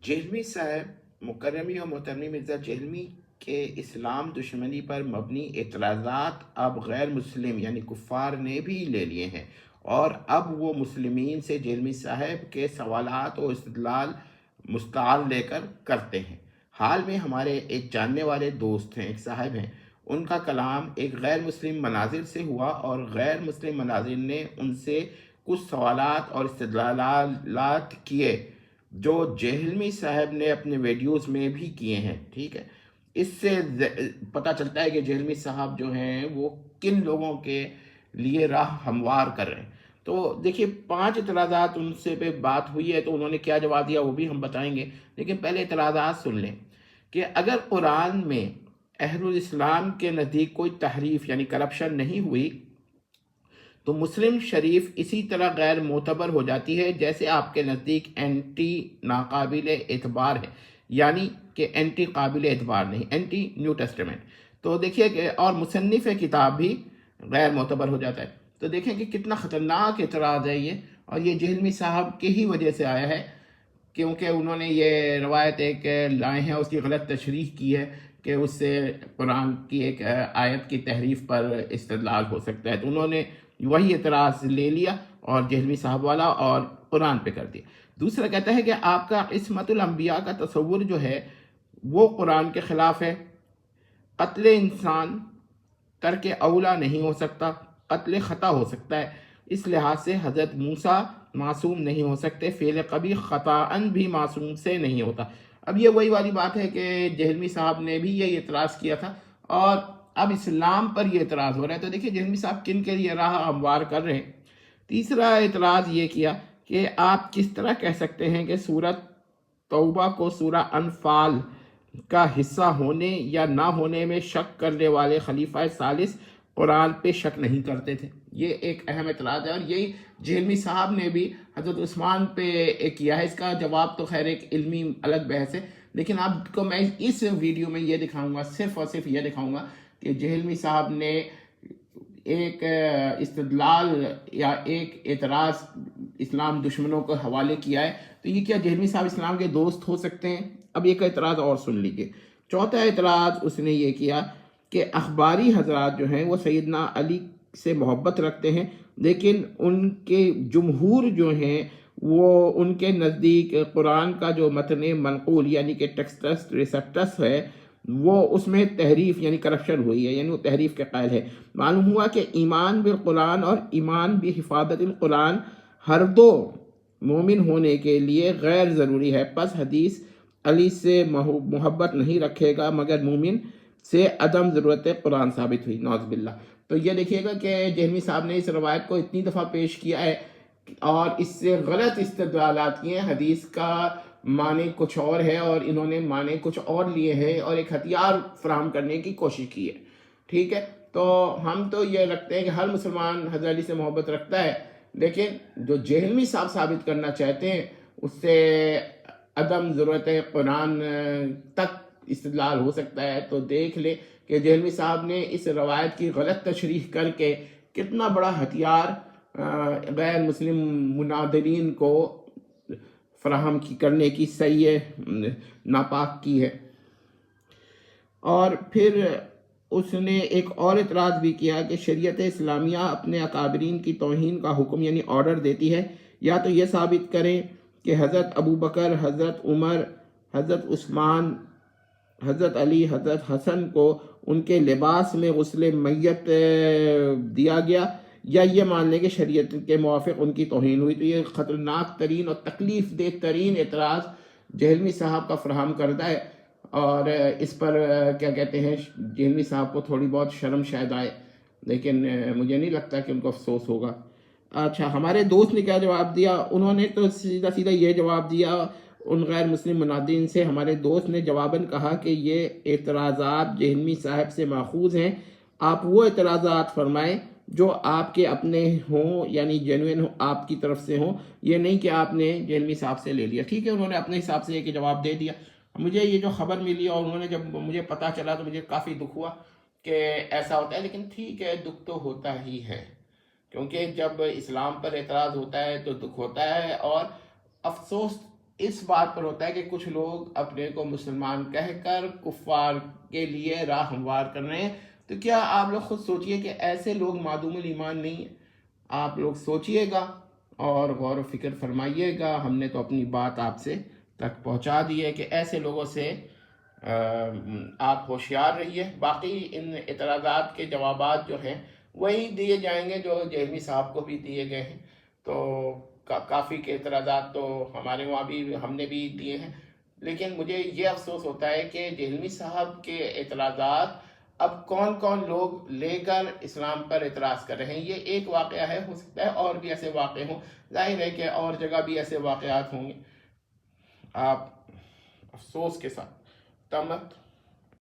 جہلمی صاحب مکرمی اور محترمی مرزا جہلمی کے اسلام دشمنی پر مبنی اعتراضات اب غیر مسلم یعنی کفار نے بھی لے لیے ہیں، اور اب وہ مسلمین سے جہلمی صاحب کے سوالات و استدلال مستعار لے کر کرتے ہیں۔ حال میں ہمارے ایک جاننے والے دوست ہیں، ایک صاحب ہیں، ان کا کلام ایک غیر مسلم مناظر سے ہوا، اور غیر مسلم مناظر نے ان سے کچھ سوالات اور استدلالات کیے جو جہلمی صاحب نے اپنے ویڈیوز میں بھی کیے ہیں۔ ٹھیک ہے، اس سے پتہ چلتا ہے کہ جہلمی صاحب جو ہیں وہ کن لوگوں کے لیے راہ ہموار کر رہے ہیں۔ تو دیکھیے 5 اعتراضات ان سے پہ بات ہوئی ہے، تو انہوں نے کیا جواب دیا وہ بھی ہم بتائیں گے، لیکن پہلے اعتراضات سن لیں کہ اگر قرآن میں اہل الاسلام کے نزدیک کوئی تحریف یعنی کرپشن نہیں ہوئی تو مسلم شریف اسی طرح غیر معتبر ہو جاتی ہے جیسے آپ کے نزدیک اینٹی ناقابل اعتبار ہے، یعنی کہ اینٹی قابل اعتبار نہیں، اینٹی نیو ٹیسٹمنٹ۔ تو دیکھیے کہ اور مصنف کتاب بھی غیر معتبر ہو جاتا ہے۔ تو دیکھیں کہ کتنا خطرناک اعتراض ہے یہ، اور یہ جہلمی صاحب کی ہی وجہ سے آیا ہے، کیونکہ انہوں نے یہ روایت ایک لائے ہیں، اس کی غلط تشریح کی ہے کہ اس سے قرآن کی ایک آیت کی تحریف پر استدلال ہو سکتا ہے، تو انہوں نے وہی اعتراض لے لیا اور جہلمی صاحب والا اور قرآن پہ کر دیا۔ دوسرا کہتا ہے کہ آپ کا عصمت الانبیاء کا تصور جو ہے وہ قرآن کے خلاف ہے، قتل انسان ترک اولا نہیں ہو سکتا، قتل خطا ہو سکتا ہے، اس لحاظ سے حضرت موسیٰ معصوم نہیں ہو سکتے، فعل قبیح خطاً بھی معصوم سے نہیں ہوتا۔ اب یہ وہی والی بات ہے کہ جہلمی صاحب نے بھی یہ اعتراض کیا تھا، اور اب اسلام پر یہ اعتراض ہو رہا ہے۔ تو دیکھیے جہلمی صاحب کن کے لیے راہ ہموار کر رہے ہیں۔ تیسرا اعتراض یہ کیا کہ آپ کس طرح کہہ سکتے ہیں کہ سورۃ توبہ کو سورہ انفال کا حصہ ہونے یا نہ ہونے میں شک کرنے والے خلیفہ ثالث قرآن پہ شک نہیں کرتے تھے۔ یہ ایک اہم اعتراض ہے، اور یہی جہلمی صاحب نے بھی حضرت عثمان پہ کیا ہے۔ اس کا جواب تو خیر ایک علمی الگ بحث ہے، لیکن آپ کو میں اس ویڈیو میں یہ دکھاؤں گا، صرف اور صرف یہ دکھاؤں گا کہ جہلمی صاحب نے ایک استدلال یا ایک اعتراض اسلام دشمنوں کو حوالے کیا ہے۔ تو یہ کیا جہلمی صاحب اسلام کے دوست ہو سکتے ہیں؟ اب ایک اعتراض اور سن لیجیے۔ چوتھا اعتراض اس نے یہ کیا کہ اخباری حضرات جو ہیں وہ سیدنا علی سے محبت رکھتے ہیں، لیکن ان کے جمہور جو ہیں وہ ان کے نزدیک قرآن کا جو متن منقول یعنی کہ ٹیکسٹس ریسپٹس ہے وہ اس میں تحریف یعنی کرپشن ہوئی ہے، یعنی وہ تحریف کے قائل ہے۔ معلوم ہوا کہ ایمان بالقرآن اور ایمان بحفاظت القرآن ہر دو مومن ہونے کے لیے غیر ضروری ہے، پس حدیث علی سے محبت نہیں رکھے گا مگر مومن سے عدم ضرورت قرآن ثابت ہوئی، نعوذ باللہ۔ تو یہ دیکھیے گا کہ جہلمی صاحب نے اس روایت کو اتنی دفعہ پیش کیا ہے اور اس سے غلط استدلالات کیے ہیں۔ حدیث کا معنی کچھ اور ہے اور انہوں نے معنی کچھ اور لیے ہیں، اور ایک ہتھیار فراہم کرنے کی کوشش کی ہے۔ ٹھیک ہے، تو ہم تو یہ رکھتے ہیں کہ ہر مسلمان حضرت علی سے محبت رکھتا ہے، لیکن جو جہلمی صاحب ثابت کرنا چاہتے ہیں اس سے عدم ضرورت قرآن تک استدلال ہو سکتا ہے۔ تو دیکھ لیں کہ جہلمی صاحب نے اس روایت کی غلط تشریح کر کے کتنا بڑا ہتھیار غیر مسلم مناظرین کو فراہم کرنے کی صحیح ناپاک کی ہے۔ اور پھر اس نے ایک اور اعتراض بھی کیا کہ شریعت اسلامیہ اپنے اکابرین کی توہین کا حکم یعنی آرڈر دیتی ہے، یا تو یہ ثابت کریں کہ حضرت ابو بکر، حضرت عمر، حضرت عثمان، حضرت علی، حضرت حسن کو ان کے لباس میں غسل میت دیا گیا، یا یہ مان لیں کہ شریعت کے موافق ان کی توہین ہوئی۔ تو یہ خطرناک ترین اور تکلیف دہ ترین اعتراض جہلمی صاحب کا فراہم کردہ ہے، اور اس پر کیا کہتے ہیں جہلمی صاحب کو تھوڑی بہت شرم شاید آئے، لیکن مجھے نہیں لگتا کہ ان کو افسوس ہوگا۔ اچھا، ہمارے دوست نے کیا جواب دیا؟ انہوں نے تو سیدھا سیدھا یہ جواب دیا ان غیر مسلم منادین سے۔ ہمارے دوست نے جواباً کہا کہ یہ اعتراضات جہلمی صاحب سے ماخوذ ہیں، آپ وہ اعتراضات فرمائیں جو آپ کے اپنے ہوں یعنی جینوئن آپ کی طرف سے ہوں، یہ نہیں کہ آپ نے جہلمی صاحب سے لے لیا۔ ٹھیک ہے، انہوں نے اپنے حساب سے ایک جواب دے دیا۔ مجھے یہ جو خبر ملی اور انہوں نے جب مجھے پتہ چلا تو مجھے کافی دکھ ہوا کہ ایسا ہوتا ہے، لیکن ٹھیک ہے، دکھ تو ہوتا ہی ہے، کیونکہ جب اسلام پر اعتراض ہوتا ہے تو دکھ ہوتا ہے، اور افسوس اس بات پر ہوتا ہے کہ کچھ لوگ اپنے کو مسلمان کہہ کر کفار کے لیے راہ ہموار کر رہے ہیں. تو کیا آپ لوگ خود سوچئے کہ ایسے لوگ معدوم الایمان نہیں ہیں؟ آپ لوگ سوچئے گا اور غور و فکر فرمائیے گا. ہم نے تو اپنی بات آپ سے تک پہنچا دی ہے کہ ایسے لوگوں سے آپ ہوشیار رہیے. باقی ان اعتراضات کے جوابات جو ہیں وہی دیے جائیں گے جو جہلمی صاحب کو بھی دیے گئے ہیں. تو کافی کے اعتراضات تو ہمارے وہاں بھی ہم نے بھی دیے ہیں، لیکن مجھے یہ افسوس ہوتا ہے کہ جہلمی صاحب کے اعتراضات اب کون کون لوگ لے کر اسلام پر اعتراض کر رہے ہیں. یہ ایک واقعہ ہے، ہو سکتا ہے اور بھی ایسے واقع ہوں، ظاہر ہے کہ اور جگہ بھی ایسے واقعات ہوں گے. آپ افسوس کے ساتھ تمت